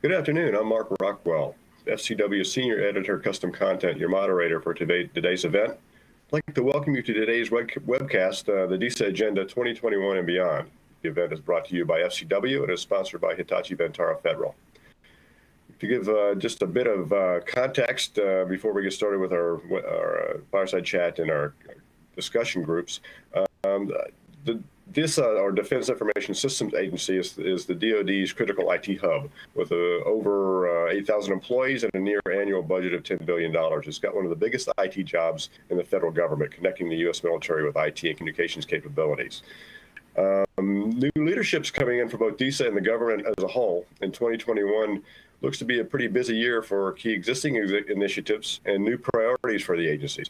Good afternoon. I'm Mark Rockwell, FCW Senior Editor, Custom Content, your moderator for today's event. I'd like to welcome you to today's webcast, the DISA Agenda 2021 and Beyond. The event is brought to you by FCW and is sponsored by Hitachi Vantara Federal. To give just a bit of context before we get started with our fireside chat and our discussion groups, the DISA, or Defense Information Systems Agency, is the DOD's critical IT hub with over 8,000 employees and a near annual budget of $10 billion. It's got one of the biggest IT jobs in the federal government, connecting the U.S. military with IT and communications capabilities. New leadership's coming in for both DISA and the government as a whole. In 2021 looks to be a pretty busy year for key existing initiatives and new priorities for the agencies.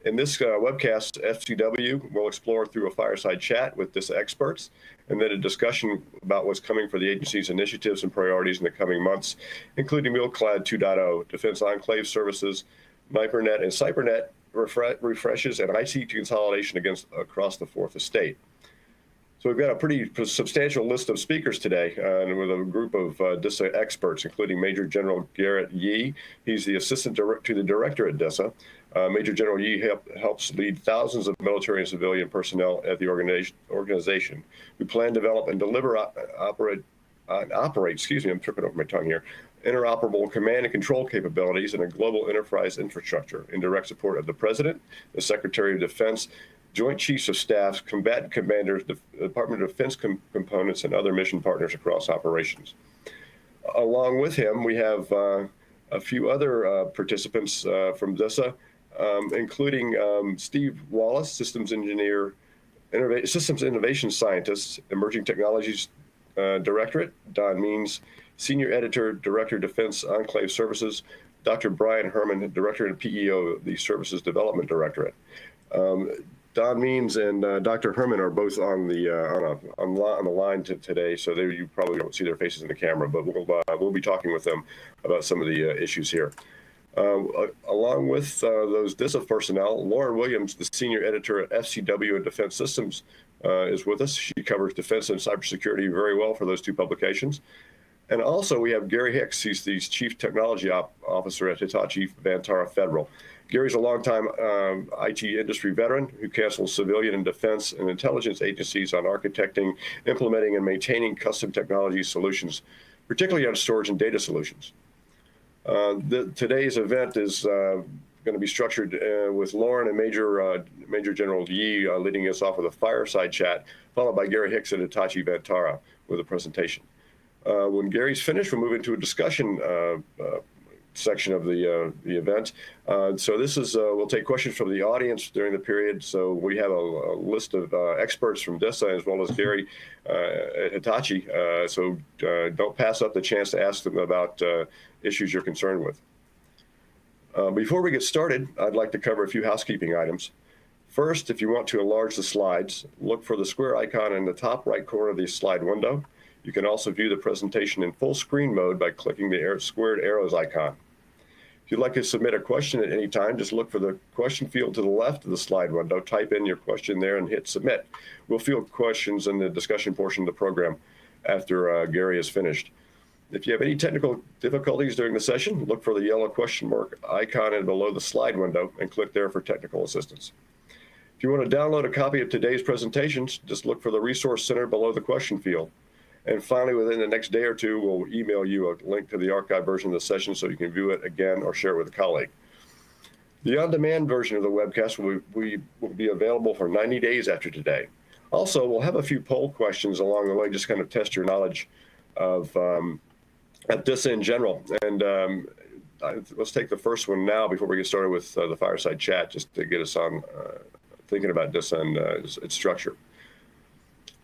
In this webcast, FCW will explore through a fireside chat with DISA experts, and then a discussion about what's coming for the agency's initiatives and priorities in the coming months, including milCloud 2.0, Defense Enclave Services, NIPRnet and SIPRnet refreshes, and IT consolidation across the fourth estate. So we've got a pretty substantial list of speakers today, and with a group of DISA experts, including Major General Garrett S. He's the assistant to the director at DISA. Major General Yi helps lead thousands of military and civilian personnel at the organization who plan, develop, and deliver, operate, I'm tripping over my tongue here, interoperable command and control capabilities in a global enterprise infrastructure in direct support of the President, the Secretary of Defense, Joint Chiefs of Staff, combatant commanders, the Department of Defense components, and other mission partners across operations. Along with him, we have a few other participants from DISA, including Steve Wallace, Systems Engineer, Systems Innovation Scientist, Emerging Technologies Directorate, Don Means, Senior Editor, Director, Defense Enclave Services, Dr. Brian Herman, Director and PEO of the Services Development Directorate. Don Means and Dr. Herman are both on the line today, so you probably don't see their faces in the camera, but we'll be talking with them about some of the issues here. Along with those DISA personnel, Lauren Williams, the Senior Editor at FCW and Defense Systems, is with us. She covers defense and cybersecurity very well for those two publications. And also we have Gary Hicks. He's the Chief Technology Officer at Hitachi Vantara Federal. Gary's a longtime IT industry veteran who counsels civilian and defense and intelligence agencies on architecting, implementing, and maintaining custom technology solutions, particularly on storage and data solutions. Today's event is going to be structured with Lauren and Major General Yi leading us off with a fireside chat, followed by Gary Hicks at Hitachi Vantara with a presentation. When Gary's finished, we'll move into a discussion section of the event. So this is, we'll take questions from the audience during the period. So we have a list of experts from DISA as well as Gary at Hitachi. So don't pass up the chance to ask them about issues you're concerned with. Before we get started, I'd like to cover a few housekeeping items. First, if you want to enlarge the slides, look for the square icon in the top right corner of the slide window. You can also view the presentation in full screen mode by clicking the squared arrows icon. If you'd like to submit a question at any time, just look for the question field to the left of the slide window, type in your question there and hit submit. We'll field questions in the discussion portion of the program after Gary is finished. If you have any technical difficulties during the session, look for the yellow question mark icon and below the slide window and click there for technical assistance. If you want to download a copy of today's presentations, just look for the resource center below the question field. And finally, within the next day or two, we'll email you a link to the archived version of the session so you can view it again or share it with a colleague. The on-demand version of the webcast will be available for 90 days after today. Also, we'll have a few poll questions along the way, just kind of test your knowledge of DISA in general. And let's take the first one now before we get started with the fireside chat, just to get us on thinking about DISA and its structure.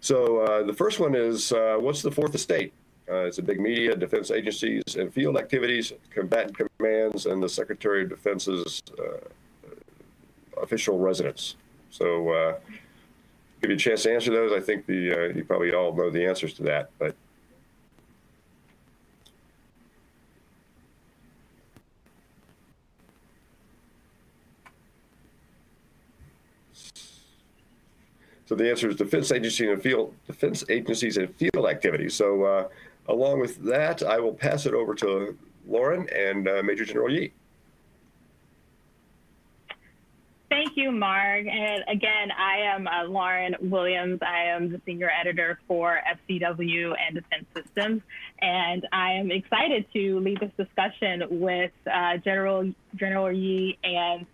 So the first one is, what's the fourth estate? It's a big media, defense agencies, and field activities, combatant commands, and the Secretary of Defense's official residence. So give you a chance to answer those. I think you probably all know the answers to that, but so the answer is defense agencies and field activities. So Along with that, I will pass it over to Lauren and Major General Yee. Thank you, Mark. And again, I am Lauren Williams. I am the senior editor for FCW and Defense Systems. And I am excited to lead this discussion with General Yee and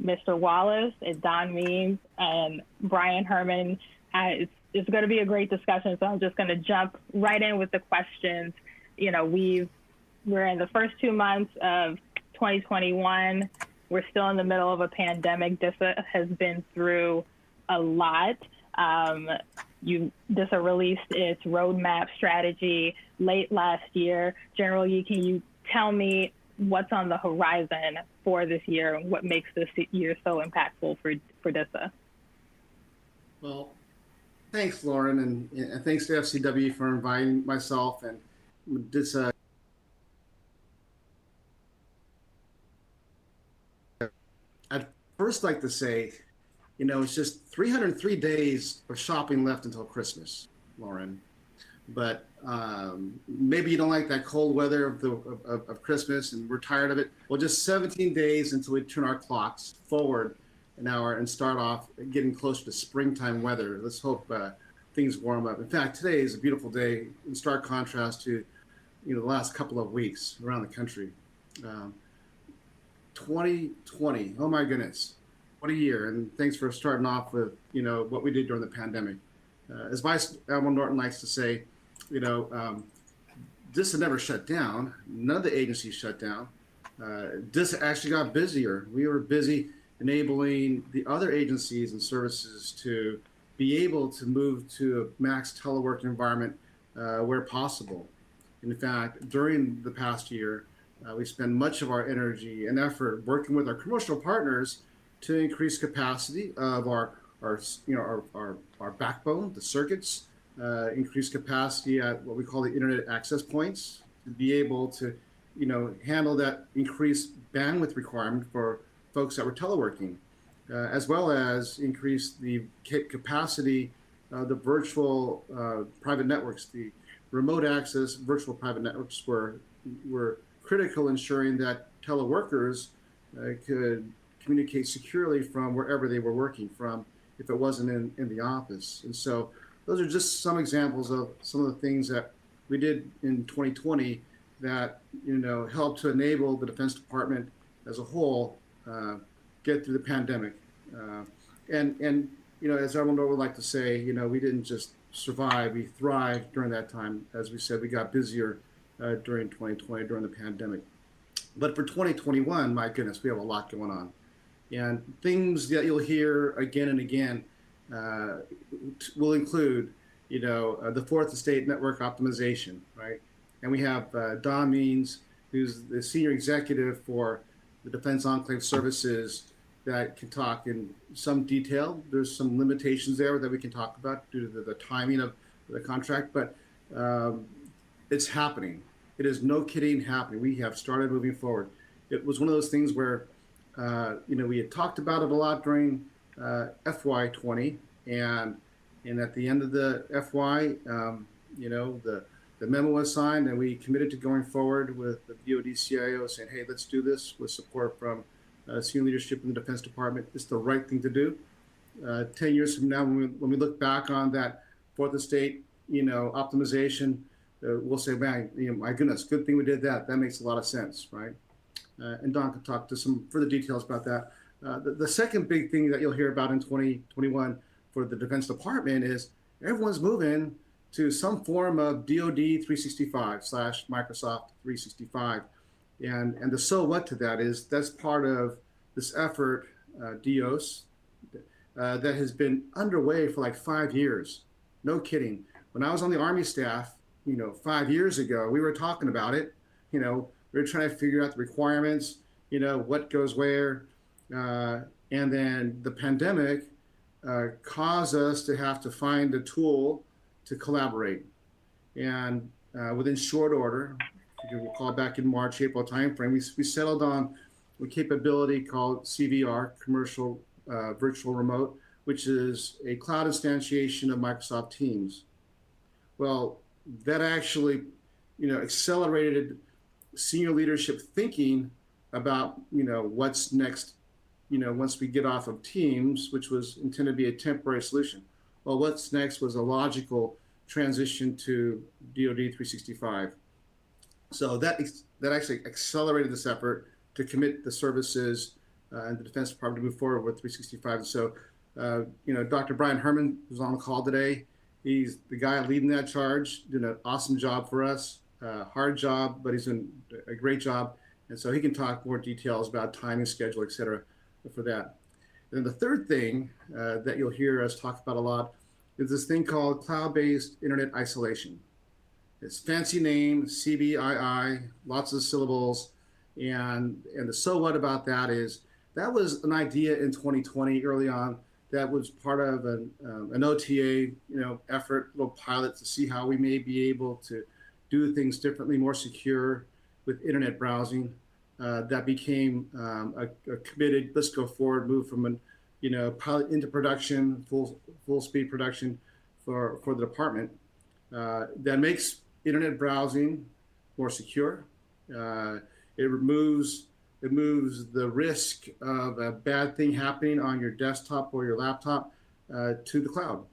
Mr. Wallace and Don Means and Brian Herman. It's going to be a great discussion, so I'm just going to jump right in with the questions. You know, we're in the first 2 months of 2021. We're still in the middle of a pandemic. DISA has been through a lot. DISA released its roadmap strategy late last year. General Yee, can you tell me what's on the horizon for this year and what makes this year so impactful for DISA? Well, thanks, Lauren, and thanks to FCW for inviting myself and DISA. I'd first like to say, you know, it's just 303 days of shopping left until Christmas, Lauren. But maybe you don't like that cold weather of Christmas and we're tired of it. Well, just 17 days until we turn our clocks forward an hour and start off getting closer to springtime weather. Let's hope things warm up. In fact, today is a beautiful day in stark contrast to, you know, the last couple of weeks around the country. 2020, oh my goodness, what a year. And thanks for starting off with, you know, what we did during the pandemic. As Vice Admiral Norton likes to say, you know, DISA never shut down. None of the agencies shut down. DISA actually got busier. We were busy enabling the other agencies and services to be able to move to a max telework environment where possible. In fact, during the past year, we spend much of our energy and effort working with our commercial partners to increase capacity of our backbone, the circuits, increase capacity at what we call the internet access points to be able to, you know, handle that increased bandwidth requirement for folks that were teleworking, as well as increase the capacity of the virtual private networks. The remote access virtual private networks were critical, ensuring that teleworkers could communicate securely from wherever they were working from if it wasn't in the office. And so those are just some examples of some of the things that we did in 2020 that, you know, helped to enable the Defense Department as a whole get through the pandemic. And you know, as everyone would like to say, you know, we didn't just survive, we thrived during that time. As we said, we got busier during 2020, during the pandemic. But for 2021, my goodness, we have a lot going on. And things that you'll hear again and again will include, you know, the fourth estate network optimization, right? And we have Don Means, who's the senior executive for the Defense Enclave Services, that can talk in some detail. There's some limitations there that we can talk about due to the timing of the contract, but it's happening. It is no kidding happening. We have started moving forward. It was one of those things where, you know, we had talked about it a lot during FY20, and at the end of the FY, you know, the memo was signed, and we committed to going forward with the DOD CIO saying, hey, let's do this with support from senior leadership in the Defense Department. It's the right thing to do. 10 years from now, when we look back on that fourth estate, you know, optimization, we'll say, man, you know, my goodness, good thing we did that. That makes a lot of sense, right? And Don can talk to some further details about that. The second big thing that you'll hear about in 2021 for the Defense Department is everyone's moving to some form of DOD 365 / Microsoft 365. And the so what to that is that's part of this effort, DOS, that has been underway for like 5 years. No kidding. When I was on the Army staff, you know, 5 years ago, we were talking about it. You know, we were trying to figure out the requirements, you know, what goes where. And then the pandemic caused us to have to find a tool to collaborate. And within short order, if you recall back in March, April timeframe, we settled on a capability called CVR, Commercial Virtual Remote, which is a cloud instantiation of Microsoft Teams. Well, that actually accelerated senior leadership thinking about, what's next, once we get off of Teams, which was intended to be a temporary solution. Well, what's next was a logical transition to DOD 365. So that actually accelerated this effort to commit the services and the Defense Department to move forward with 365. So, Dr. Brian Herman was on the call today. He's the guy leading that charge, doing an awesome job for us. Hard job, but he's doing a great job. And so he can talk more details about timing, schedule, et cetera, for that. And then the third thing that you'll hear us talk about a lot is this thing called cloud-based internet isolation. It's fancy name, CBII, lots of syllables. And the so what about that is that was an idea in 2020 early on that was part of an OTA, effort, little pilot to see how we may be able to do things differently, more secure with internet browsing. That became a committed, let's go forward, move from an, pilot into production, full speed production for the department. That makes internet browsing more secure. It removes the risk of a bad thing happening on your desktop or your laptop to the cloud.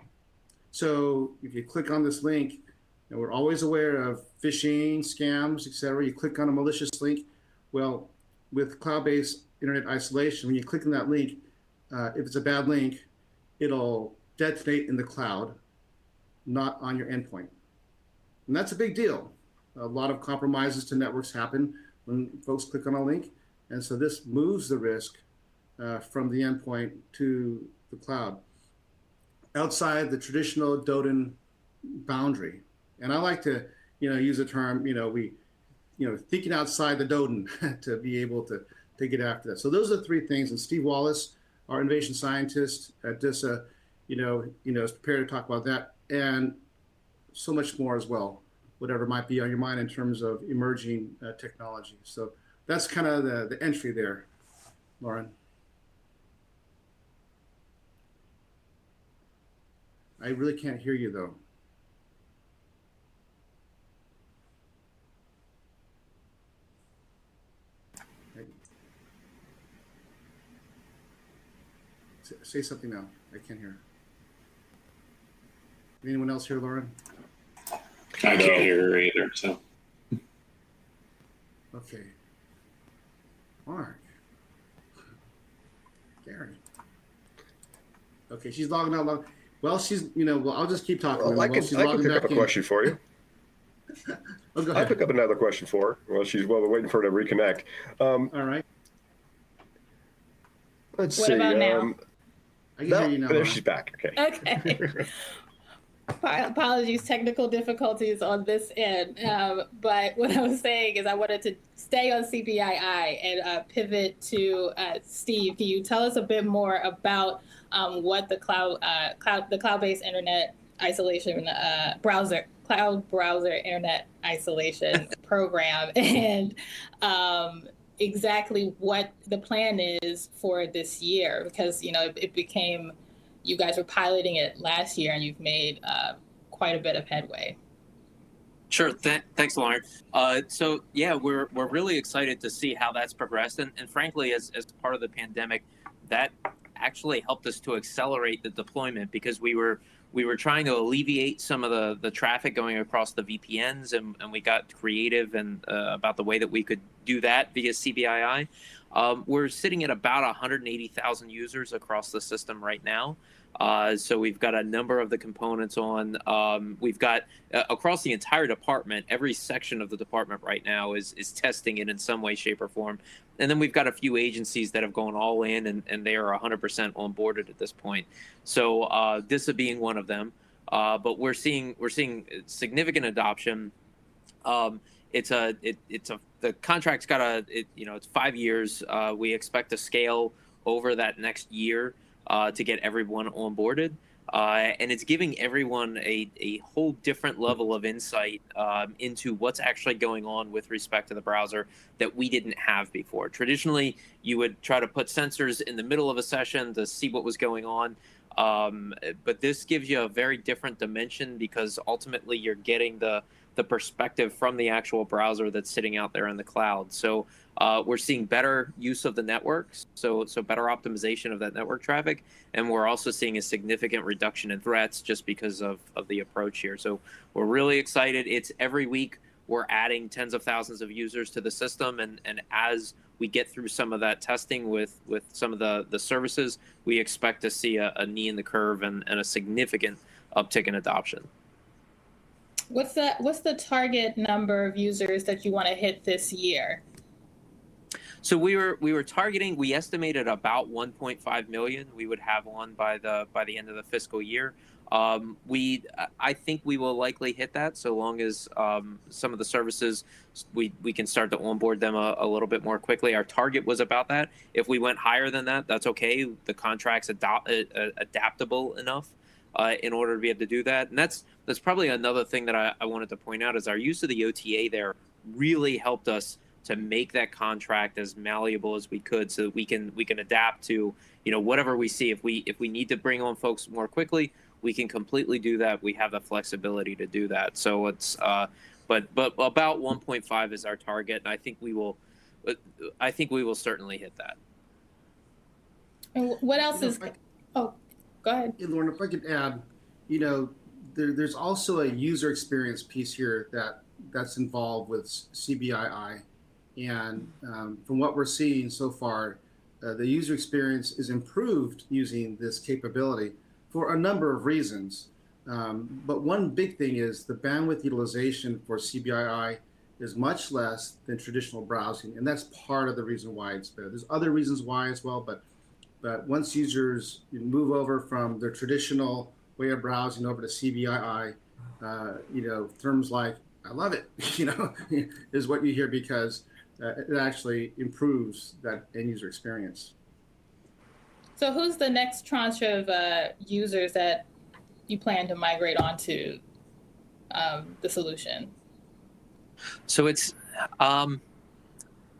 So if you click on this link, and we're always aware of phishing, scams, et cetera. You click on a malicious link. Well, with cloud-based internet isolation, when you click on that link, if it's a bad link, it'll detonate in the cloud, not on your endpoint. And that's a big deal. A lot of compromises to networks happen when folks click on a link. And so this moves the risk from the endpoint to the cloud outside the traditional DOD boundary. And I like to, use the term, thinking outside the DOD to be able to get after that. So those are the three things. And Steve Wallace, our innovation scientist at DISA, is prepared to talk about that and so much more as well, whatever might be on your mind in terms of emerging technology. So that's kind of the entry there, Lauren. I really can't hear you though. Say something now. I can't hear. Anyone else here, Lauren? I can't hear her either, so. Okay. Mark. Gary. Okay, she's logging out. Well, she's, I'll just keep talking. Well, I can pick up a question for you. Oh, go ahead. I'll pick up another question for her. While we're waiting for her to reconnect. All right. Let's see. What about now? I can hear you now. There, she's back. Okay. Okay. Apologies, technical difficulties on this end. But what I was saying is I wanted to stay on CBII and pivot to Steve. Can you tell us a bit more about what the cloud-based internet isolation cloud browser internet isolation program and exactly what the plan is for this year? Because it became, you guys were piloting it last year and you've made quite a bit of headway. Sure. Thanks, Lauren. So yeah, we're really excited to see how that's progressed. And frankly, as part of the pandemic, that actually helped us to accelerate the deployment because we were trying to alleviate some of the traffic going across the VPNs, and we got creative and about the way that we could do that via CBII. We're sitting at about 180,000 users across the system right now. So we've got a number of the components on. We've got across the entire department, every section of the department right now is testing it in some way, shape, or form. And then we've got a few agencies that have gone all in, and they are 100% onboarded at this point. So DISA being one of them, but we're seeing significant adoption. The contract's got it's 5 years. We expect to scale over that next year to get everyone onboarded. And it's giving everyone a whole different level of insight into what's actually going on with respect to the browser that we didn't have before. Traditionally, you would try to put sensors in the middle of a session to see what was going on. But this gives you a very different dimension because ultimately you're getting the perspective from the actual browser that's sitting out there in the cloud. So we're seeing better use of the networks, so better optimization of that network traffic, and we're also seeing a significant reduction in threats just because of the approach here. So we're really excited. It's every week we're adding tens of thousands of users to the system, and as we get through some of that testing with some of the services, we expect to see a knee in the curve and a significant uptick in adoption. What's the target number of users that you want to hit this year? So we were targeting. We estimated about 1.5 million. We would have one by the end of the fiscal year. I think we will likely hit that so long as some of the services we can start to onboard them a little bit more quickly. Our target was about that. If we went higher than that, that's okay. The contract's adaptable enough in order to be able to do that. And that's probably another thing that I wanted to point out is our use of the OTA there really helped us to make that contract as malleable as we could, so that we can adapt to whatever we see. If we need to bring on folks more quickly, we can completely do that. We have the flexibility to do that. So it's but about 1.5 is our target, and I think we will certainly hit that. And what else is? Oh, go ahead. Hey, Lauren, if I could add, there's also a user experience piece here that's involved with CBII. And from what we're seeing so far, the user experience is improved using this capability for a number of reasons. But one big thing is the bandwidth utilization for CBII is much less than traditional browsing. And that's part of the reason why it's better. There's other reasons why as well, but once users move over from their traditional way of browsing over to CBII, terms like, I love it, is what you hear because it actually improves that end user experience. So who's the next tranche of users that you plan to migrate onto the solution? So it's, I'm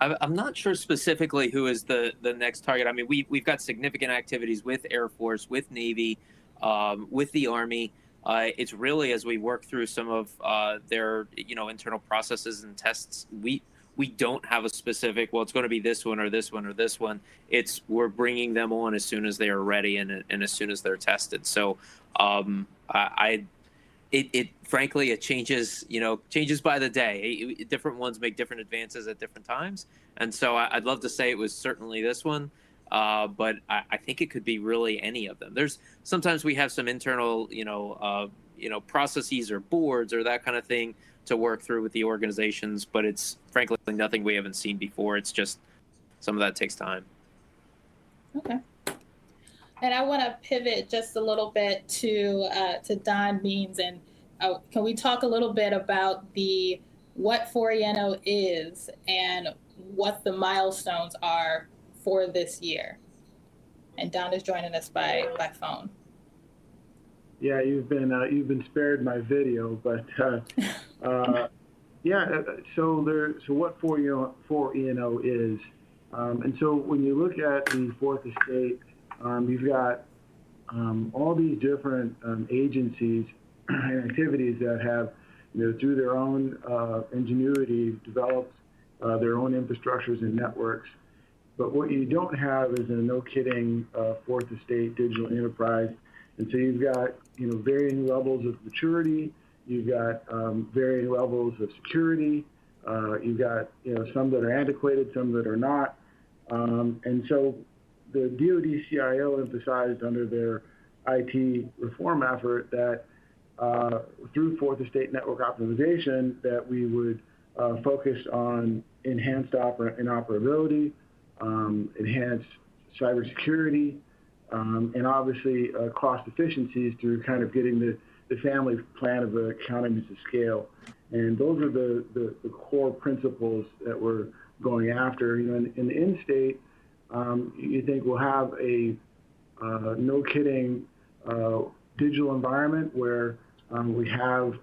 not sure specifically who is the next target. I mean, we've got significant activities with Air Force, with Navy, with the Army. It's really as we work through some of their internal processes and tests, we don't have a specific, well, it's going to be this one or this one or this one. It's we're bringing them on as soon as they are ready and as soon as they're tested. So it frankly, it changes by the day. Different ones make different advances at different times. And so I'd love to say it was certainly this one. But I think it could be really any of them. There's sometimes we have some internal, processes or boards or that kind of thing to work through with the organizations, but it's frankly nothing we haven't seen before. It's just some of that takes time. Okay. And I want to pivot just a little bit to Don Means, and can we talk a little bit about what 4ENO is and what the milestones are for this year? And Don is joining us by phone. Yeah, you've been spared my video, but yeah. So what 4ENO is, and so when you look at the fourth estate, you've got all these different agencies and activities that have, through their own ingenuity, developed their own infrastructures and networks. But what you don't have is a no-kidding fourth estate digital enterprise. And so you've got, varying levels of maturity. You've got varying levels of security. You've got, some that are antiquated, some that are not. And so the DOD CIO emphasized under their IT reform effort that through fourth estate network optimization, that we would focus on enhanced interoperability, enhanced cybersecurity, and obviously cost efficiencies through kind of getting the family plan of economies of scale. And those are the core principles that we're going after. In the end state, you think we'll have a no kidding digital environment where we have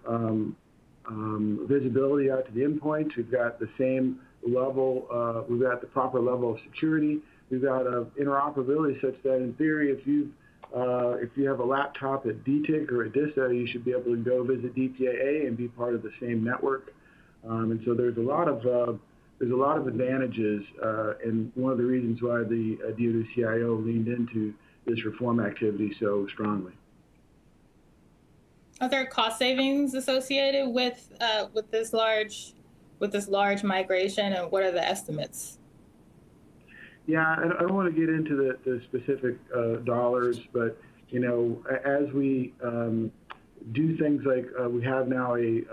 visibility out to the endpoints. We've got the same level, we've got the proper level of security. We've got interoperability such that in theory, if you've if you have a laptop at DTIC or at DISA, you should be able to go visit DTAA and be part of the same network. And so there's a lot of advantages, and one of the reasons why the DoD CIO leaned into this reform activity so strongly. Are there cost savings associated with this large migration, and what are the estimates? Yeah, I don't want to get into the specific dollars, but you know, as we do things like we have now we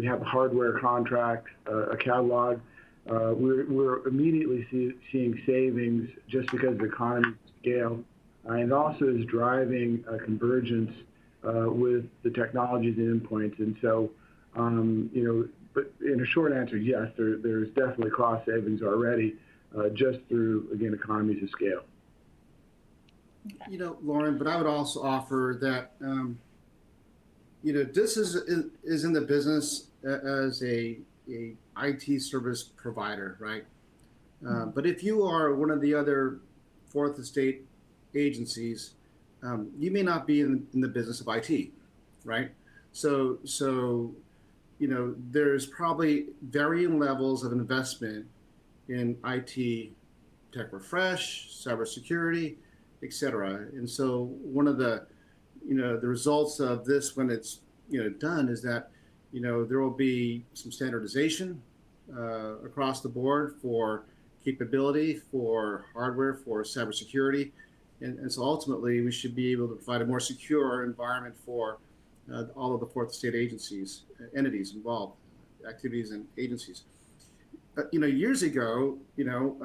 have a hardware contract, a catalog. We're immediately seeing savings just because of economies of scale, and it also is driving a convergence with the technologies and endpoints. And so, you know, but in a short answer, yes, there's definitely cost savings already, just through, again, economies of scale. You know, Lauren, but I would also offer that, you know, this is in the business as a IT service provider, right? But if you are one of the other fourth estate agencies, you may not be in the business of IT, right? So you know, there's probably varying levels of investment in IT tech refresh, cybersecurity, et cetera. And so one of the, you know, the results of this when it's, you know, done is that, you know, there will be some standardization across the board for capability, for hardware, for cybersecurity. And so ultimately, we should be able to provide a more secure environment for all of the fourth estate agencies, entities involved, activities and agencies. You know, years ago, you know,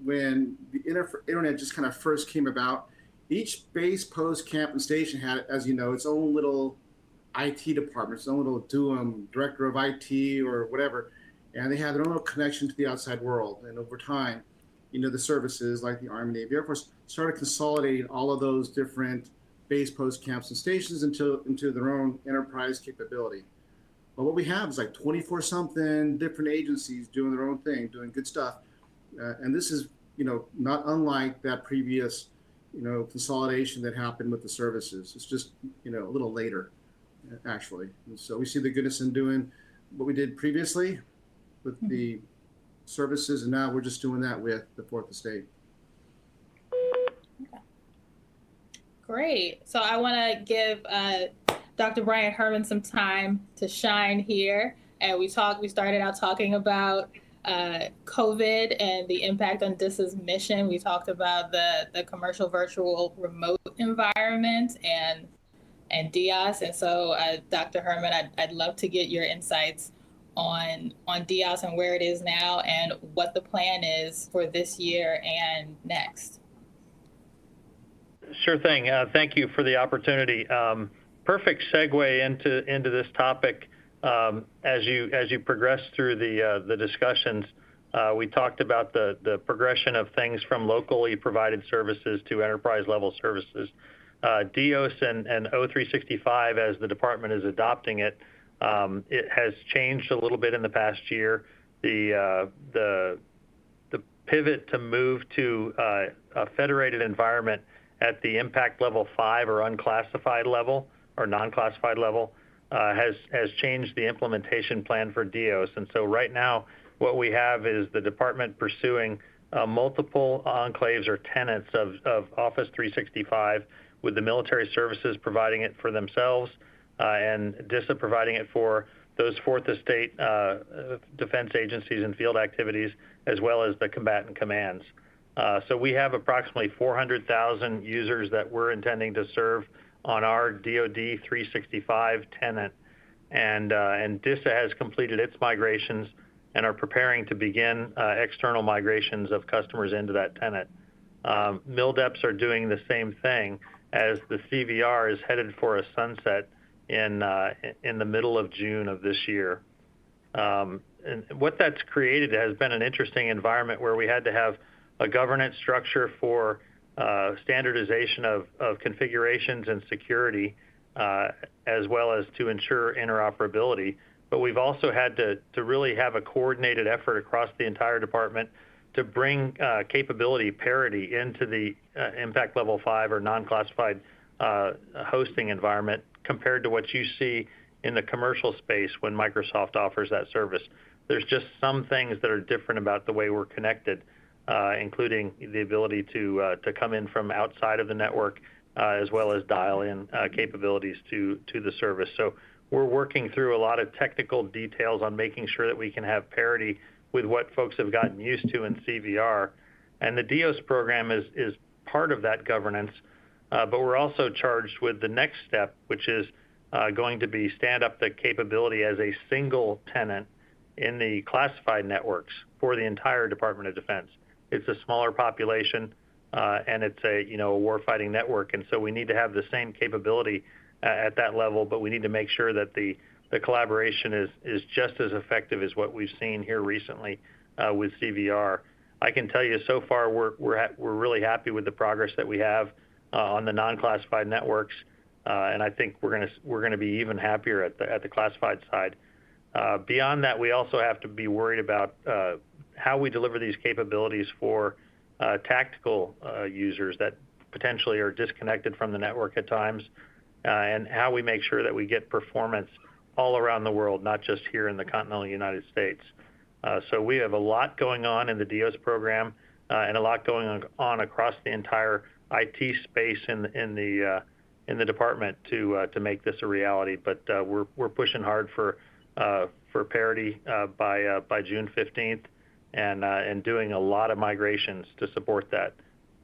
when the internet just kind of first came about, each base, post, camp, and station had, as you know, its own little IT department, its own little director of IT or whatever, and they had their own little connection to the outside world. And over time, you know, the services like the Army, Navy, Air Force started consolidating all of those different base, post, camps, and stations into their own enterprise capability. But what we have is like 24-something different agencies doing their own thing, doing good stuff. And this is, you know, not unlike that previous, you know, consolidation that happened with the services. It's just, you know, a little later, actually. And so we see the goodness in doing what we did previously with the services, and now we're just doing that with the fourth estate. Great. So I want to give Dr. Brian Herman some time to shine here. And we started out talking about COVID and the impact on DISA's mission. We talked about the commercial virtual remote environment and DIOS. And so Dr. Herman, I'd love to get your insights on DIOS and where it is now and what the plan is for this year and next. Sure thing. Thank you for the opportunity. Perfect segue into this topic. As you progress through the discussions, we talked about the progression of things from locally provided services to enterprise level services. DIOS and O365, as the department is adopting it, it has changed a little bit in the past year. The pivot to move to a federated environment at the impact level 5 or unclassified level or non-classified level has changed the implementation plan for DIOS. And so right now, what we have is the department pursuing multiple enclaves or tenants of Office 365, with the military services providing it for themselves and DISA providing it for those fourth estate defense agencies and field activities, as well as the combatant commands. So we have approximately 400,000 users that we're intending to serve on our DoD 365 tenant, and DISA has completed its migrations and are preparing to begin external migrations of customers into that tenant. MilDeps are doing the same thing, as the CVR is headed for a sunset in the middle of June of this year. And what that's created has been an interesting environment where we had to have a governance structure for standardization of configurations and security, as well as to ensure interoperability. But we've also had to really have a coordinated effort across the entire department to bring capability parity into the impact level 5 or non-classified hosting environment compared to what you see in the commercial space when Microsoft offers that service. There's just some things that are different about the way we're connected, including the ability to come in from outside of the network, as well as dial in capabilities to the service. So we're working through a lot of technical details on making sure that we can have parity with what folks have gotten used to in CVR. And the DOS program is part of that governance, but we're also charged with the next step, which is going to be stand up the capability as a single tenant in the classified networks for the entire Department of Defense. It's a smaller population, and it's a warfighting network, and so we need to have the same capability at that level, but we need to make sure that the collaboration is just as effective as what we've seen here recently with CVR. I can tell you so far we're really happy with the progress that we have on the non-classified networks, and I think we're gonna be even happier at the classified side. Beyond that, we also have to be worried about how we deliver these capabilities for tactical users that potentially are disconnected from the network at times, and how we make sure that we get performance all around the world, not just here in the continental United States. So we have a lot going on in the DOS program and a lot going on across the entire IT space in the department to make this a reality. But we're pushing hard for parity by June 15th, and doing a lot of migrations to support that.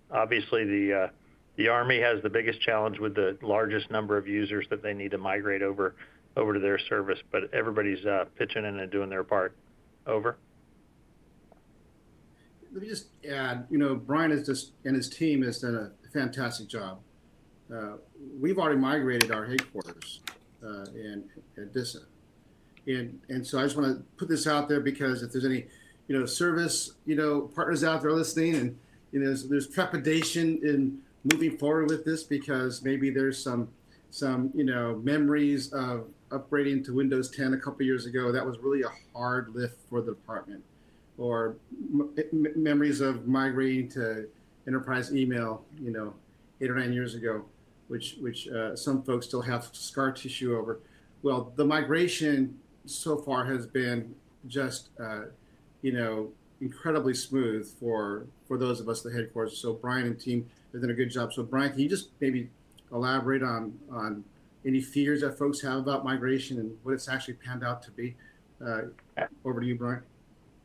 Obviously, the Army has the biggest challenge with the largest number of users that they need to migrate over to their service, but everybody's pitching in and doing their part. Over. Let me just add, Brian and his team has done a fantastic job. We've already migrated our headquarters at DISA. And so I just want to put this out there, because if there's any, service, partners out there listening, and there's trepidation in moving forward with this, because maybe there's some memories of upgrading to Windows 10 a couple years ago. That was really a hard lift for the department, or memories of migrating to enterprise email, 8 or 9 years ago, which some folks still have scar tissue over. Well, the migration so far has been just, incredibly smooth for those of us at the headquarters. So Brian and team have done a good job. So Brian, can you just maybe elaborate on any fears that folks have about migration and what it's actually panned out to be? Over to you, Brian.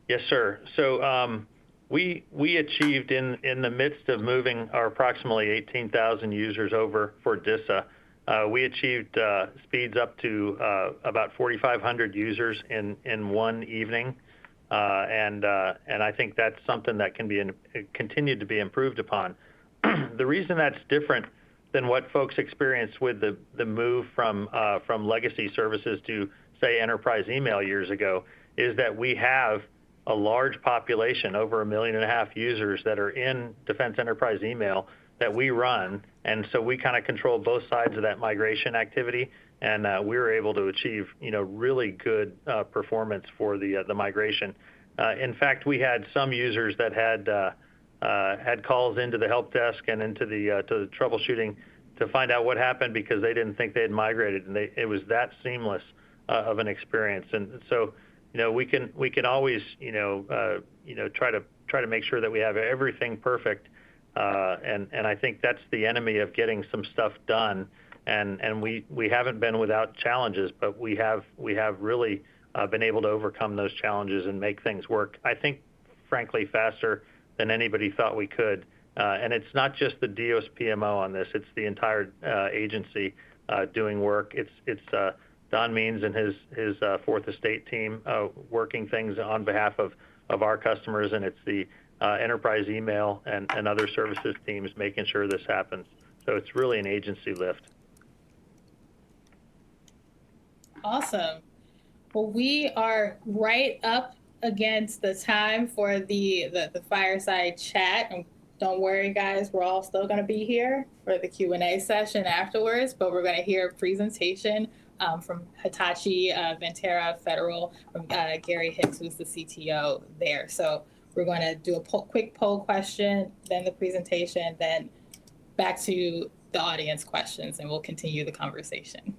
Yes, sir. So we achieved in the midst of moving our approximately 18,000 users over for DISA, we achieved speeds up to about 4,500 users in one evening, and I think that's something that can be continued to be improved upon. The reason that's different than what folks experienced with the move from legacy services to, say, enterprise email years ago is that we have a large population, over 1.5 million users, that are in Defense Enterprise Email that we run, and so we kind of control both sides of that migration activity, and we were able to achieve really good performance for the migration. In fact, we had some users that had calls into the help desk and into to the troubleshooting to find out what happened, because they didn't think they had migrated, and it was that seamless of an experience. And so we can always try to make sure that we have everything perfect, and I think that's the enemy of getting some stuff done. And we haven't been without challenges, but we have really been able to overcome those challenges and make things work, I think, frankly, faster than anybody thought we could. And it's not just the DOS PMO on this; it's the entire agency doing work. It's Don Means and his Fourth Estate team working things on behalf of our customers, and it's the enterprise email and other services teams making sure this happens. So it's really an agency lift. Awesome. Well, we are right up against the time for the fireside chat. And don't worry, guys, we're all still going to be here for the Q&A session afterwards, but we're going to hear a presentation from Hitachi Vantara Federal, from Gary Hicks, who's the CTO there. So We're going to do a quick poll question, then the presentation, then back to the audience questions, and we'll continue the conversation.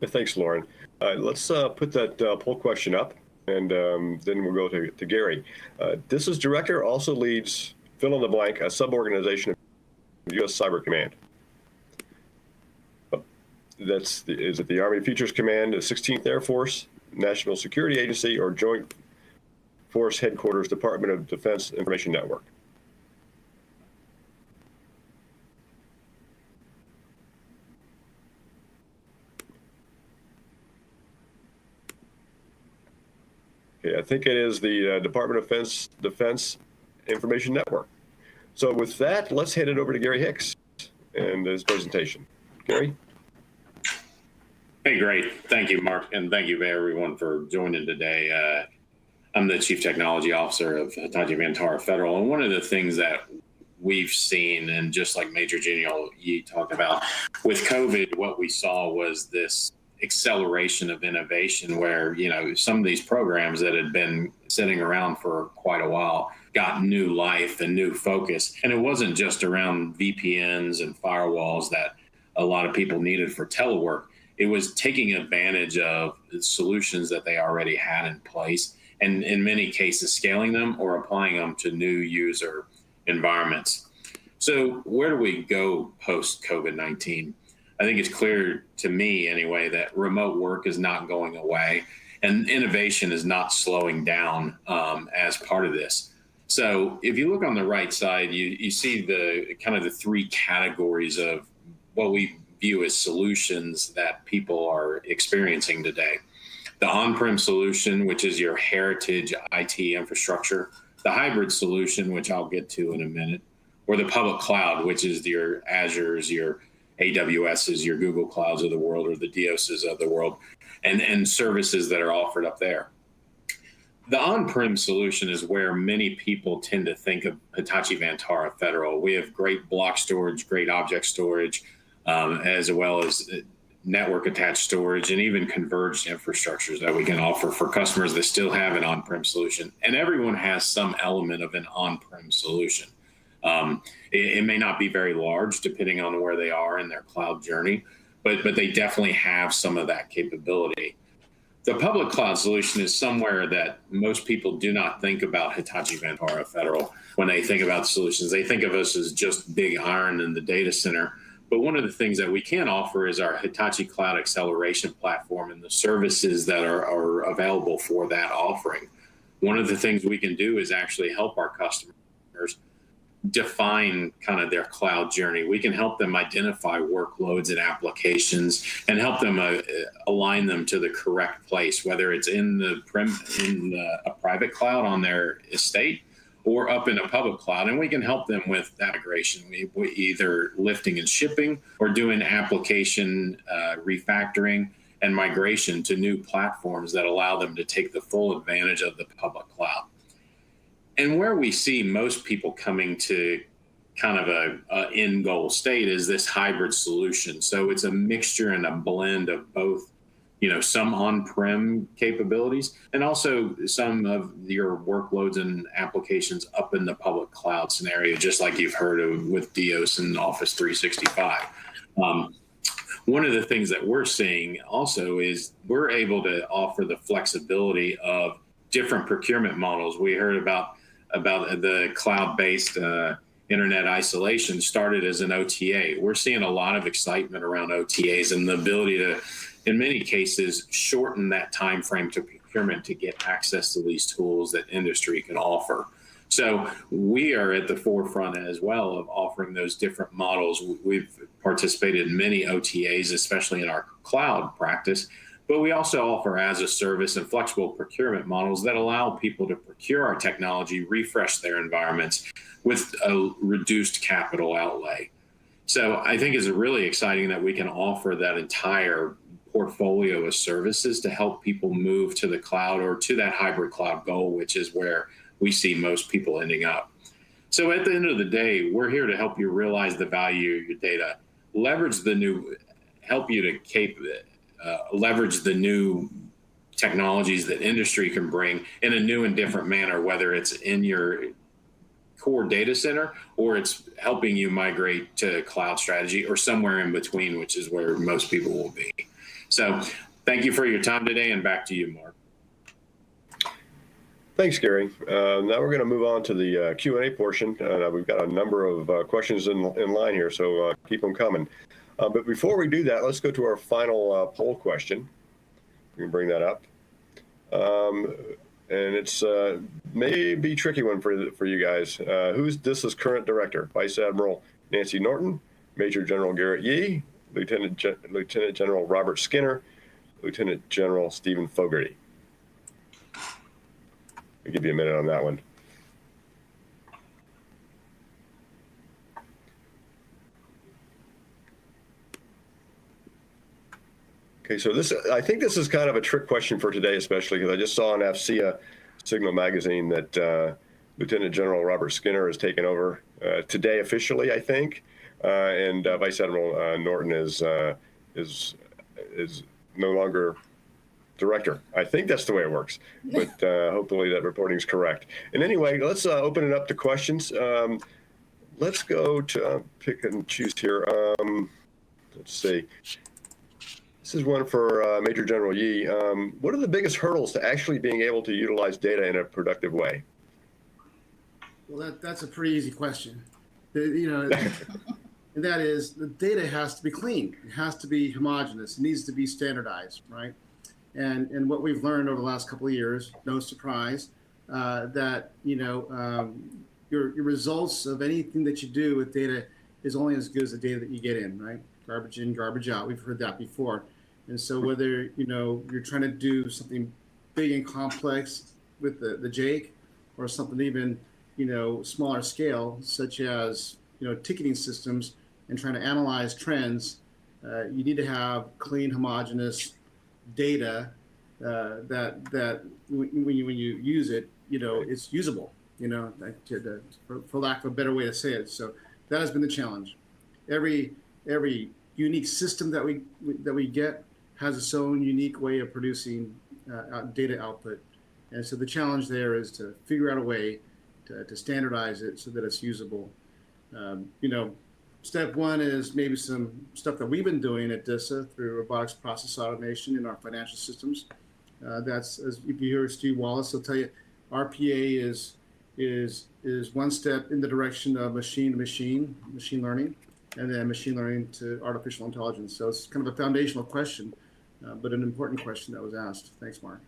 Thanks, Lauren. Let's put that poll question up, and then we'll go to Gary. DISA's director also leads, fill in the blank, a sub-organization of U.S. Cyber Command. Is it the Army Futures Command, the 16th Air Force, National Security Agency, or Joint Force Headquarters, Department of Defense Information Network? Okay, I think it is the Department of Defense Information Network. So with that, let's hand it over to Gary Hicks and his presentation. Gary? Hey, great. Thank you, Mark, and thank you everyone for joining today. I'm the Chief Technology Officer of Hitachi Vantara Federal, and one of the things that we've seen, and just like Major General Yi talked about, with COVID, what we saw was this acceleration of innovation where, you know, some of these programs that had been sitting around for quite a while got new life and new focus. And it wasn't just around VPNs and firewalls that a lot of people needed for telework. It was taking advantage of the solutions that they already had in place, and in many cases scaling them or applying them to new user environments. So where do we go post COVID-19? I think it's clear to me anyway that remote work is not going away, and innovation is not slowing down as part of this. So if you look on the right side, you see the kind of the three categories of what we view as solutions that people are experiencing today. The on-prem solution, which is your heritage IT infrastructure, the hybrid solution, which I'll get to in a minute, or the public cloud, which is your Azures, your AWSs, your Google Clouds of the world, or the DOSs of the world, and services that are offered up there. The on-prem solution is where many people tend to think of Hitachi Vantara Federal. We have great block storage, great object storage, as well as network attached storage, and even converged infrastructures that we can offer for customers that still have an on-prem solution. And everyone has some element of an on-prem solution. It may not be very large depending on where they are in their cloud journey, but they definitely have some of that capability. The public cloud solution is somewhere that most people do not think about Hitachi Vantara Federal. When they think about solutions, they think of us as just big iron in the data center. But one of the things that we can offer is our Hitachi Cloud Acceleration Platform and the services that are available for that offering. One of the things we can do is actually help our customers define kind of their cloud journey. We can help them identify workloads and applications and help them align them to the correct place, whether it's in a private cloud on their estate or up in a public cloud. And we can help them with that migration, we either lifting and shipping or doing application refactoring and migration to new platforms that allow them to take the full advantage of the public cloud. And where we see most people coming to kind of a end goal state is this hybrid solution. So it's a mixture and a blend of both, you know, some on-prem capabilities and also some of your workloads and applications up in the public cloud scenario, just like you've heard of with DOS and Office 365. One of the things that we're seeing also is we're able to offer the flexibility of different procurement models. We heard about the cloud-based internet isolation started as an OTA. We're seeing a lot of excitement around OTAs and the ability to, in many cases, shorten that time frame to procurement to get access to these tools that industry can offer. So we are at the forefront as well of offering those different models. We've participated in many OTAs, especially in our cloud practice, but we also offer as a service and flexible procurement models that allow people to procure our technology, refresh their environments with a reduced capital outlay. So I think it's really exciting that we can offer that entire portfolio of services to help people move to the cloud or to that hybrid cloud goal, which is where we see most people ending up. So at the end of the day, we're here to help you realize the value of your data, leverage the new technologies that industry can bring in a new and different manner, whether it's in your core data center or it's helping you migrate to cloud strategy or somewhere in between, which is where most people will be. So thank you for your time today, and back to you, Mark. Thanks, Gary. Now we're going to move on to the Q&A portion. We've got a number of questions in line here, so keep them coming. But before we do that, let's go to our final poll question. We can bring that up. And it's maybe a tricky one for you guys. Who's DISA's current director? Vice Admiral Nancy Norton, Major General Garrett Yee, Lieutenant General Robert Skinner, Lieutenant General Stephen Fogarty. I'll give you a minute on that one. Okay, so I think this is kind of a trick question for today, especially because I just saw on AFCEA Signal Magazine that Lieutenant General Robert Skinner has taken over today officially, I think, and Vice Admiral Norton is no longer director. I think that's the way it works, but hopefully that reporting is correct. And anyway, let's open it up to questions. Let's go to pick and choose here. Let's see. This is one for Major General Yee. What are the biggest hurdles to actually being able to utilize data in a productive way? Well, that's a pretty easy question. And that is, the data has to be clean. It has to be homogeneous. It needs to be standardized, right? And what we've learned over the last couple of years, no surprise, that your results of anything that you do with data is only as good as the data that you get in, right? Garbage in, garbage out. We've heard that before. And so whether you're trying to do something big and complex with the JAIC, or something even smaller scale, such as ticketing systems, and trying to analyze trends, you need to have clean, homogeneous data that when you use it, it's usable. For lack of a better way to say it. So that has been the challenge. Every unique system that we get has its own unique way of producing data output, and so the challenge there is to figure out a way to standardize it so that it's usable. Step one is maybe some stuff that we've been doing at DISA through robotics process automation in our financial systems. That's, as if you hear Steve Wallace, he'll tell you, RPA is one step in the direction of machine learning, and then machine learning to artificial intelligence. So it's kind of a foundational question, but an important question that was asked. Thanks, Mark.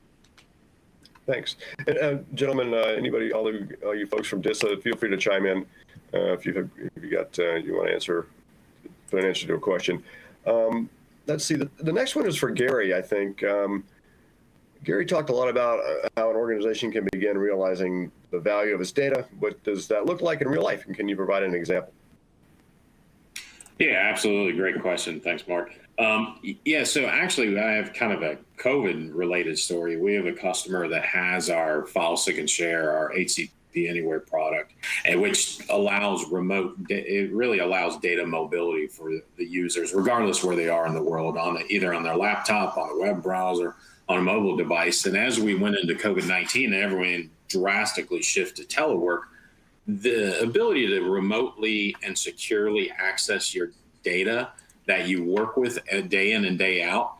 Thanks. And gentlemen, anybody, all you folks from DISA, feel free to chime in if you want to answer, put an answer to a question. Let's see. The next one is for Gary, I think. Gary talked a lot about how an organization can begin realizing the value of its data. What does that look like in real life? And can you provide an example? Yeah, absolutely. Great question. Thanks, Mark. So actually I have kind of a COVID related story. We have a customer that has our file sync and share, our HCP Anywhere product, and which allows it really allows data mobility for the users, regardless where they are in the world, either on their laptop, on a web browser, on a mobile device. And as we went into COVID-19 and everyone drastically shifted to telework, the ability to remotely and securely access your data that you work with day in and day out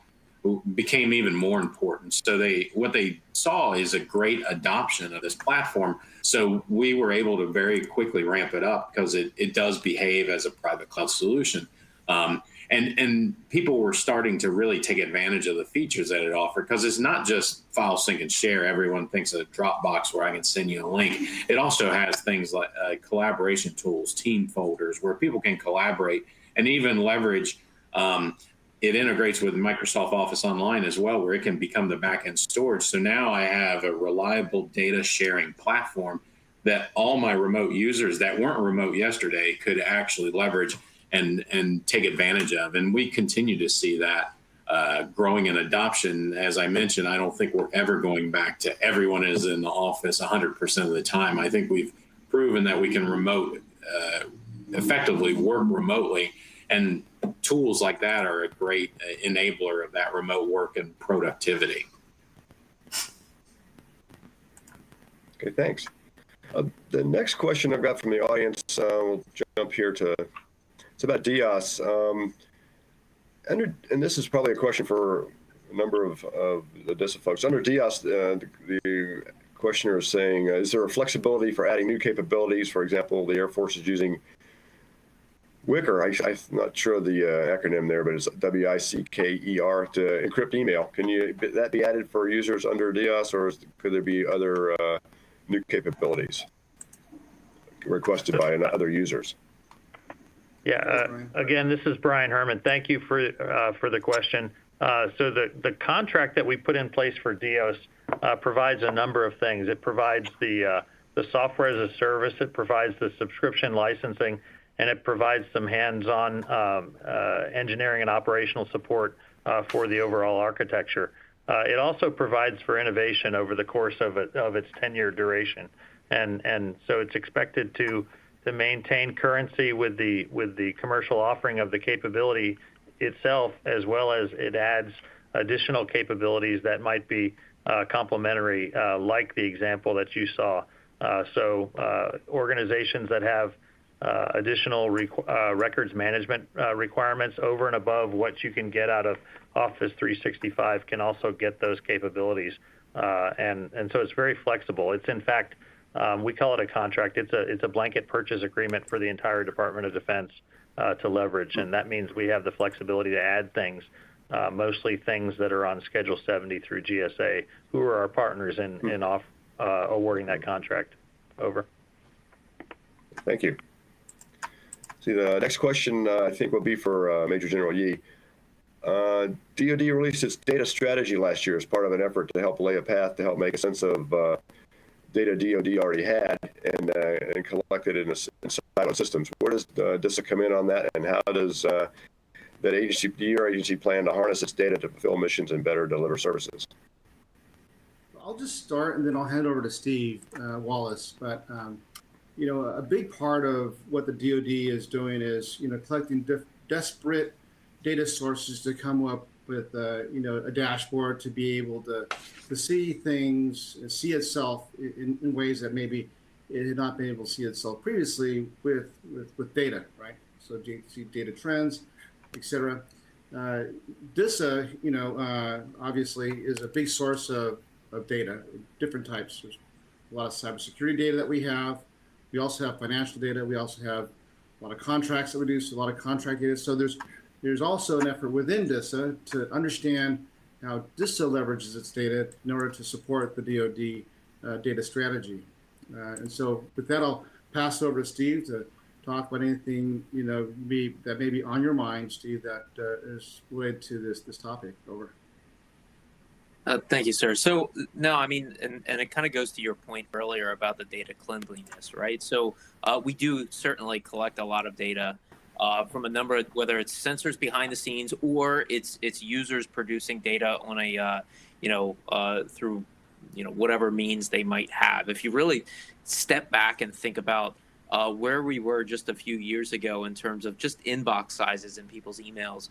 became even more important. So what they saw is a great adoption of this platform. So we were able to very quickly ramp it up because it does behave as a private cloud solution. And people were starting to really take advantage of the features that it offered, because it's not just file sync and share. Everyone thinks of Dropbox where I can send you a link. It also has things like collaboration tools, team folders, where people can collaborate and even leverage. It integrates with Microsoft Office Online as well, where it can become the backend storage. So now I have a reliable data sharing platform that all my remote users that weren't remote yesterday could actually leverage and take advantage of. And we continue to see that growing in adoption. As I mentioned, I don't think we're ever going back to everyone is in the office 100% of the time. I think we've proven that we can effectively work remotely, and tools like that are a great enabler of that remote work and productivity. Okay, thanks. The next question I've got from the audience, we'll jump here to, it's about DIOS. And this is probably a question for a number of the DISA folks. Under DIOS, the questioner is saying, is there a flexibility for adding new capabilities? For example, the Air Force is using Wicker, I'm not sure the acronym there, but it's WICKER to encrypt email. Can that be added for users under DIOS, or could there be other new capabilities requested by other users? Yeah, again, this is Brian Herman. Thank you for the question. So the contract that we put in place for DIOS provides a number of things. It provides the software as a service, it provides the subscription licensing, and it provides some hands-on engineering and operational support for the overall architecture. It also provides for innovation over the course of its 10-year duration, and so it's expected to maintain currency with the commercial offering of the capability itself, as well as it adds additional capabilities that might be complementary, like the example that you saw. So organizations that have additional records management requirements over and above what you can get out of Office 365 can also get those capabilities. And so it's very flexible. It's in fact, we call it a contract. It's a blanket purchase agreement for the entire Department of Defense to leverage. And that means we have the flexibility to add things, mostly things that are on Schedule 70 through GSA, who are our partners in awarding that contract. Over. Thank you. See, the next question I think will be for Major General Yi. DOD released its data strategy last year as part of an effort to help lay a path to help make sense of data DOD already had and collected in siloed systems. Where does DISA come in on that, and how does your agency plan to harness its data to fulfill missions and better deliver services? I'll just start, and then I'll hand over to Steve Wallace. But you know, a big part of what the DoD is doing is, you know, collecting disparate data sources to come up with, you know, a dashboard to be able to see things, see itself in ways that maybe it had not been able to see itself previously with data, right? So see data trends, etc. DISA, you know, obviously is a big source of data, different types. There's a lot of cybersecurity data that we have. We also have financial data. We also have a lot of contracts that we do, so a lot of contract data. So there's also an effort within DISA to understand how DISA leverages its data in order to support the DoD data strategy. And so with that, I'll pass it over to Steve to talk about anything, you know, that may be on your mind, Steve, that is related to this topic. Over. Thank you, sir. So, no, I mean, and it kind of goes to your point earlier about the data cleanliness, right? So we do certainly collect a lot of data from a number of, whether it's sensors behind the scenes or it's users producing data on a, you know, through, you know, whatever means they might have. If you really step back and think about where we were just a few years ago in terms of just inbox sizes in people's emails,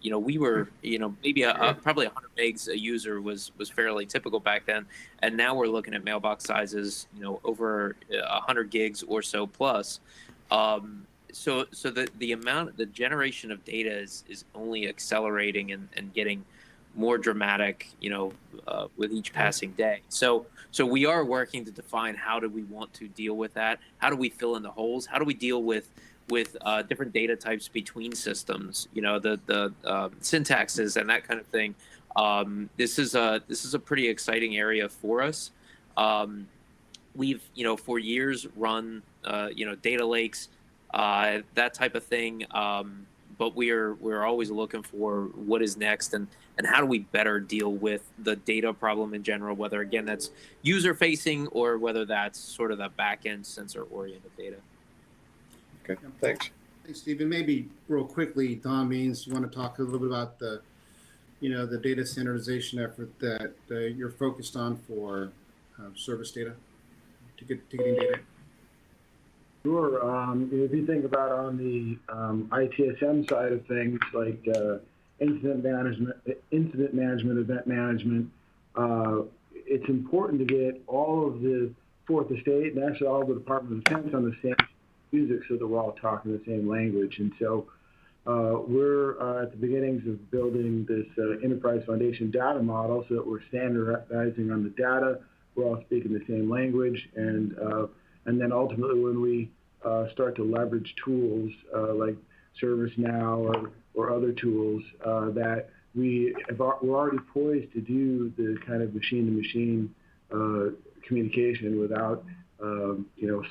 you know, we were, you know, maybe probably 100 megs a user was fairly typical back then, and now we're looking at mailbox sizes, you know, over 100 gigs or so plus. So the amount, the generation of data is only accelerating and getting more dramatic, you know, with each passing day. So we are working to define how do we want to deal with that? How do we fill in the holes? How do we deal with different data types between systems? You know, the syntaxes and that kind of thing. This is a pretty exciting area for us. We've, you know, for years run, you know, data lakes, that type of thing. But we're always looking for what is next and how do we better deal with the data problem in general, whether again that's user facing or whether that's sort of the back end sensor oriented data. Okay, thanks. Thanks, Steve. And maybe real quickly, Don Means, you want to talk a little bit about the, you know, the data standardization effort that you're focused on for service data, ticketing data. Sure. If you think about on the ITSM side of things, like incident management, event management, it's important to get all of the fourth estate and actually all the Department of Defense on the same music, so that we're all talking the same language. And so we're at the beginnings of building this enterprise foundation data model, so that we're standardizing on the data. We're all speaking the same language, and then ultimately when we start to leverage tools like ServiceNow or other tools that we're already poised to do the kind of machine-to-machine communication without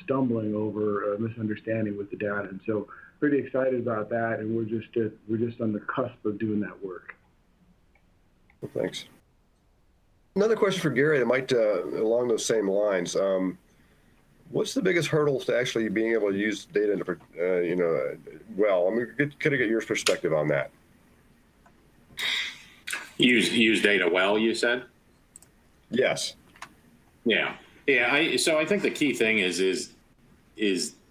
stumbling over a misunderstanding with the data. And so pretty excited about that, and we're just on the cusp of doing that work. Well, thanks. Another question for Gary that might along those same lines. What's the biggest hurdle to actually being able to use data, well? I mean, could I get your perspective on that? Use data well, you said? Yes. Yeah. So I think the key thing is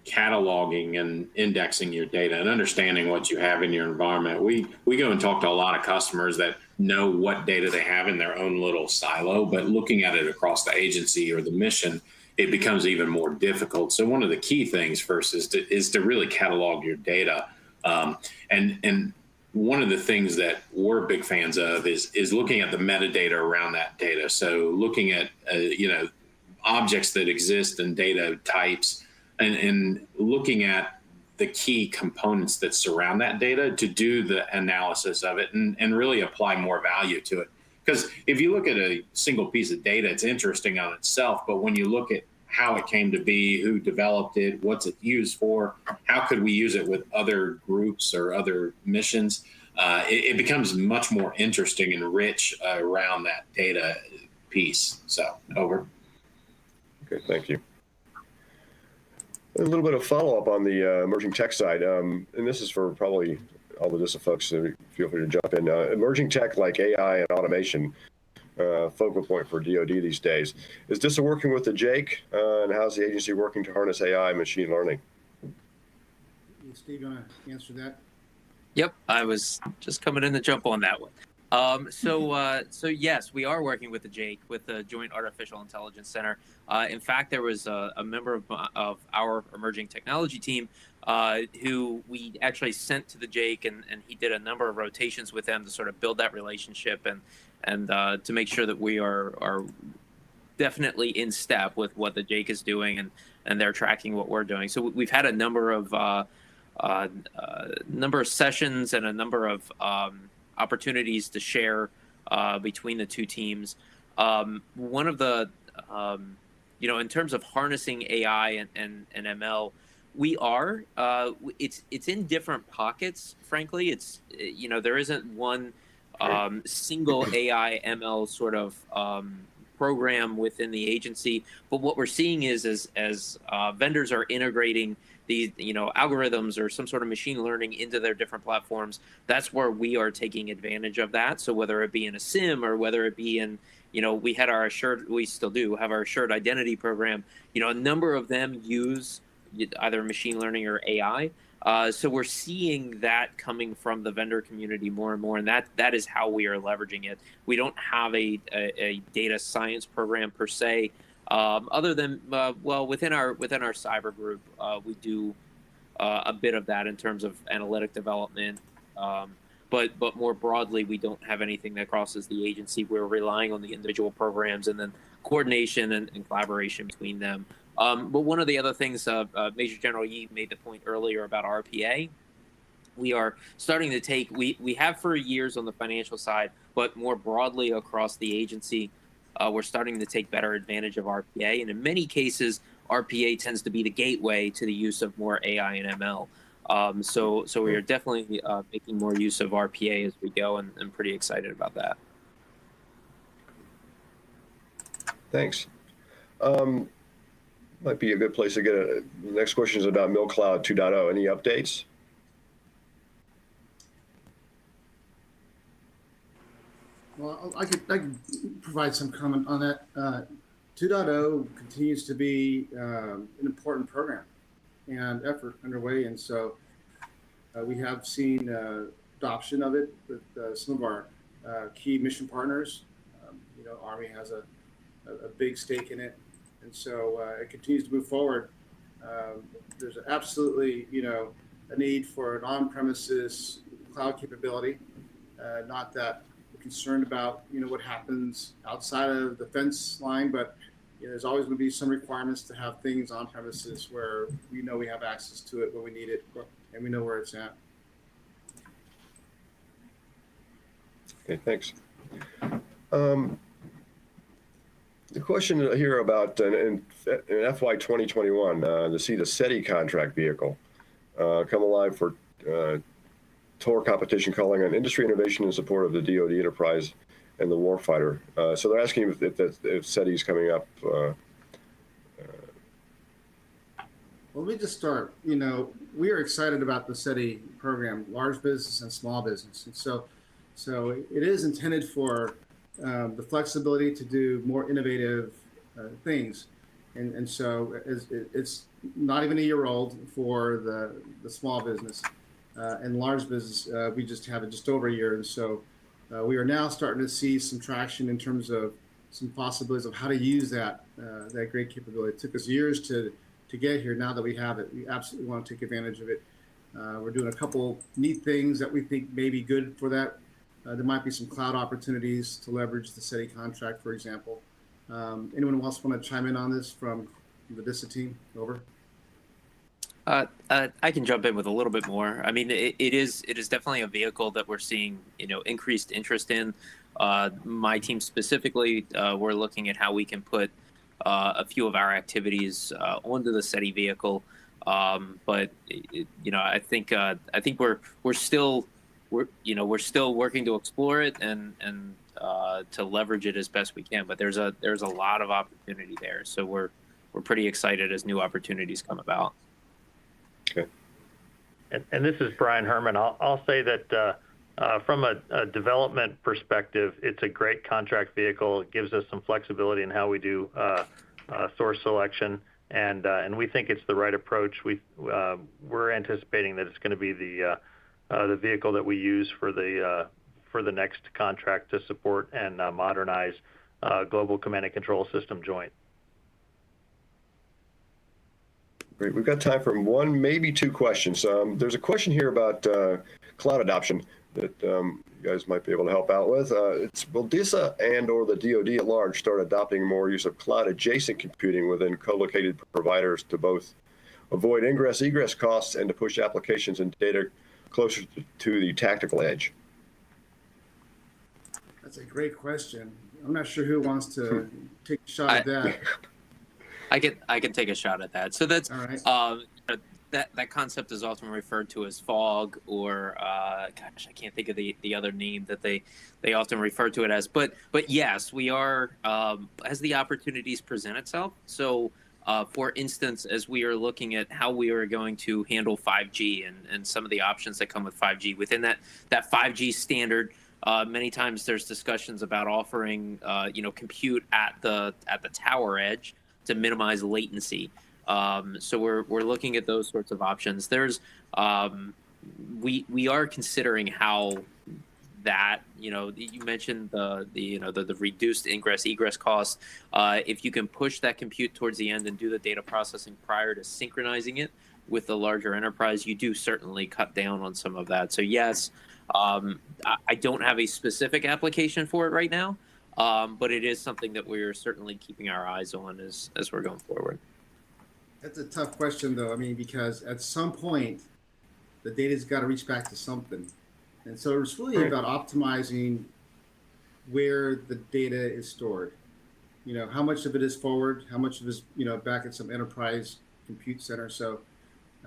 cataloging and indexing your data and understanding what you have in your environment. We go and talk to a lot of customers that know what data they have in their own little silo, but looking at it across the agency or the mission, it becomes even more difficult. So one of the key things first is to really catalog your data. And one of the things that we're big fans of is looking at the metadata around that data. So looking at, objects that exist and data types, and looking at the key components that surround that data to do the analysis of it and really apply more value to it. Because if you look at a single piece of data, it's interesting on itself, but when you look at how it came to be, who developed it, what's it used for, how could we use it with other groups or other missions, it becomes much more interesting and rich around that data piece. So, over. Okay, thank you. A little bit of follow-up on the emerging tech side, and this is for probably all the DISA folks, so feel free to jump in. Emerging tech like AI and automation, focal point for DOD these days. Is DISA working with the JAIC, and how's the agency working to harness AI and machine learning? Steve, you want to answer that? Yep, I was just coming in to jump on that one. So yes, we are working with the JAIC, with the Joint Artificial Intelligence Center. In fact, there was a member of our emerging technology team who we actually sent to the JAIC, and he did a number of rotations with them to sort of build that relationship and to make sure that we are definitely in step with what the JAIC is doing, and they're tracking what we're doing. So we've had a number of sessions and a number of opportunities to share between the two teams. One of the, in terms of harnessing AI and ML, we are, it's in different pockets, frankly. It's, there isn't one single AI ML sort of program within the agency, but what we're seeing is as vendors are integrating these, algorithms or some sort of machine learning into their different platforms, that's where we are taking advantage of that. So whether it be in a SIM or whether it be in, we still do have our assured identity program, a number of them use either machine learning or AI. So we're seeing that coming from the vendor community more and more, and that is how we are leveraging it. We don't have a data science program per se, other than within our cyber group, we do a bit of that in terms of analytic development. But more broadly, we don't have anything that crosses the agency. We're relying on the individual programs and then coordination and collaboration between them. But one of the other things, Major General Yee made the point earlier about RPA. We are starting to take, we have for years on the financial side, but more broadly across the agency, we're starting to take better advantage of RPA. And in many cases, RPA tends to be the gateway to the use of more AI and ML. So we are definitely making more use of RPA as we go, and I'm pretty excited about that. Thanks. Might be a good place to get the next question is about milCloud 2.0. Any updates? Well, I could provide some comment on that. 2.0 continues to be an important program and effort underway, and so we have seen adoption of it with some of our key mission partners. Army has a big stake in it. And so it continues to move forward. There's absolutely, a need for an on-premises cloud capability. Not that we're concerned about, what happens outside of the fence line, but there's always going to be some requirements to have things on premises where we know we have access to it when we need it, and we know where it's at. Okay, thanks. The question here about in FY 2021 to see the SETI contract vehicle come alive for tour competition, calling on industry innovation in support of the DOD enterprise and the warfighter. So they're asking if SETI is coming up. Well, let me just start. We are excited about the SETI program, large business and small business. And so it is intended for the flexibility to do more innovative things. And so it's not even a year old for the small business. And large business, we just have it just over a year. And so we are now starting to see some traction in terms of some possibilities of how to use that great capability. It took us years to get here. Now that we have it, we absolutely want to take advantage of it. We're doing a couple neat things that we think may be good for that. There might be some cloud opportunities to leverage the SETI contract, for example. Anyone else want to chime in on this from the DISA team? Over. I can jump in with a little bit more. I mean, it is definitely a vehicle that we're seeing, increased interest in. My team specifically, we're looking at how we can put a few of our activities onto the SETI vehicle. But I think we're still working to explore it and to leverage it as best we can. But there's a lot of opportunity there, so we're pretty excited as new opportunities come about. Okay. And this is Brian Herman. I'll say that from a development perspective, it's a great contract vehicle. It gives us some flexibility in how we do source selection, and we think it's the right approach. We're anticipating that it's going to be the vehicle that we use for the next contract to support and modernize Global Command and Control System Joint. Great. We've got time for one, maybe two questions. There's a question here about cloud adoption that you guys might be able to help out with. Will DISA and/or the DoD at large start adopting more use of cloud-adjacent computing within co-located providers to both avoid ingress-egress costs and to push applications and data closer to the tactical edge? That's a great question. I'm not sure who wants to take a shot at that. I can take a shot at that. So that's all right. That concept is often referred to as fog, or I can't think of the other name that they often refer to it as. But yes, we are as the opportunities present itself. So for instance, as we are looking at how we are going to handle 5G and some of the options that come with 5G within that 5G standard. Many times there's discussions about offering compute at the tower edge to minimize latency. So we're looking at those sorts of options. There's we are considering how that you mentioned the reduced ingress egress costs. If you can push that compute towards the end and do the data processing prior to synchronizing it with the larger enterprise, you do certainly cut down on some of that. So yes, I don't have a specific application for it right now. But it is something that we're certainly keeping our eyes on as we're going forward. That's a tough question, though. I mean, because at some point, the data's got to reach back to something. And so it's really about optimizing where the data is stored. How much of it is forward, how much of it is, back at some enterprise compute center. So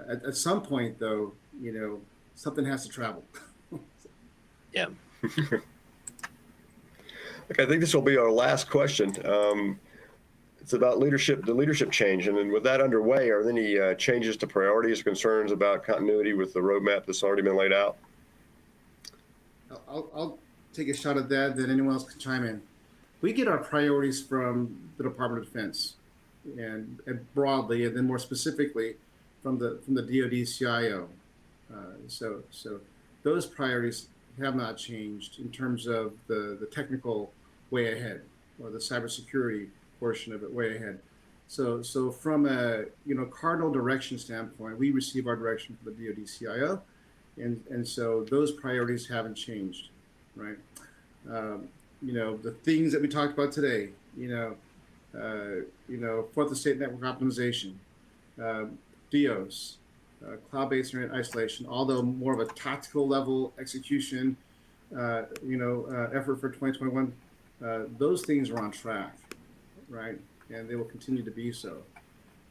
at some point, though, something has to travel. Yeah. Okay, I think this will be our last question. It's about the leadership change. And then with that underway, are there any changes to priorities or concerns about continuity with the roadmap that's already been laid out? I'll take a shot at that, then anyone else can chime in. We get our priorities from the Department of Defense and broadly, and then more specifically from the DoD CIO. So those priorities have not changed in terms of the technical way ahead, or the cybersecurity portion of it way ahead. So from a cardinal direction standpoint, we receive our direction from the DoD CIO, and so those priorities haven't changed, right? The things that we talked about today, fourth estate network optimization, DOS, cloud-based internet isolation, although more of a tactical level execution, effort for 2021, those things are on track, right? And they will continue to be so.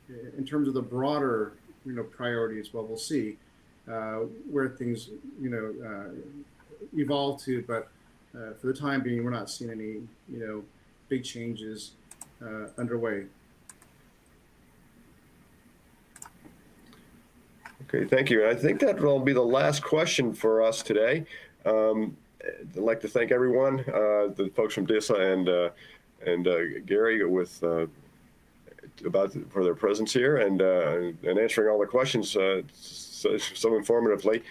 In terms of the broader, priorities, well, we'll see where things, evolve to. But for the time being, we're not seeing any, big changes underway. Okay, thank you. I think that will be the last question for us today. I'd like to thank everyone, the folks from DISA and Gary for their presence here and answering all the questions so informatively.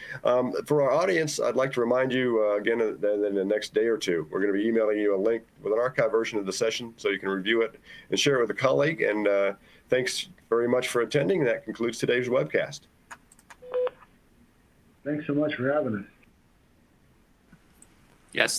For our audience, I'd like to remind you again that in the next day or two, we're going to be emailing you a link with an archived version of the session so you can review it and share it with a colleague. And thanks very much for attending. That concludes today's webcast. Thanks so much for having us. Yes.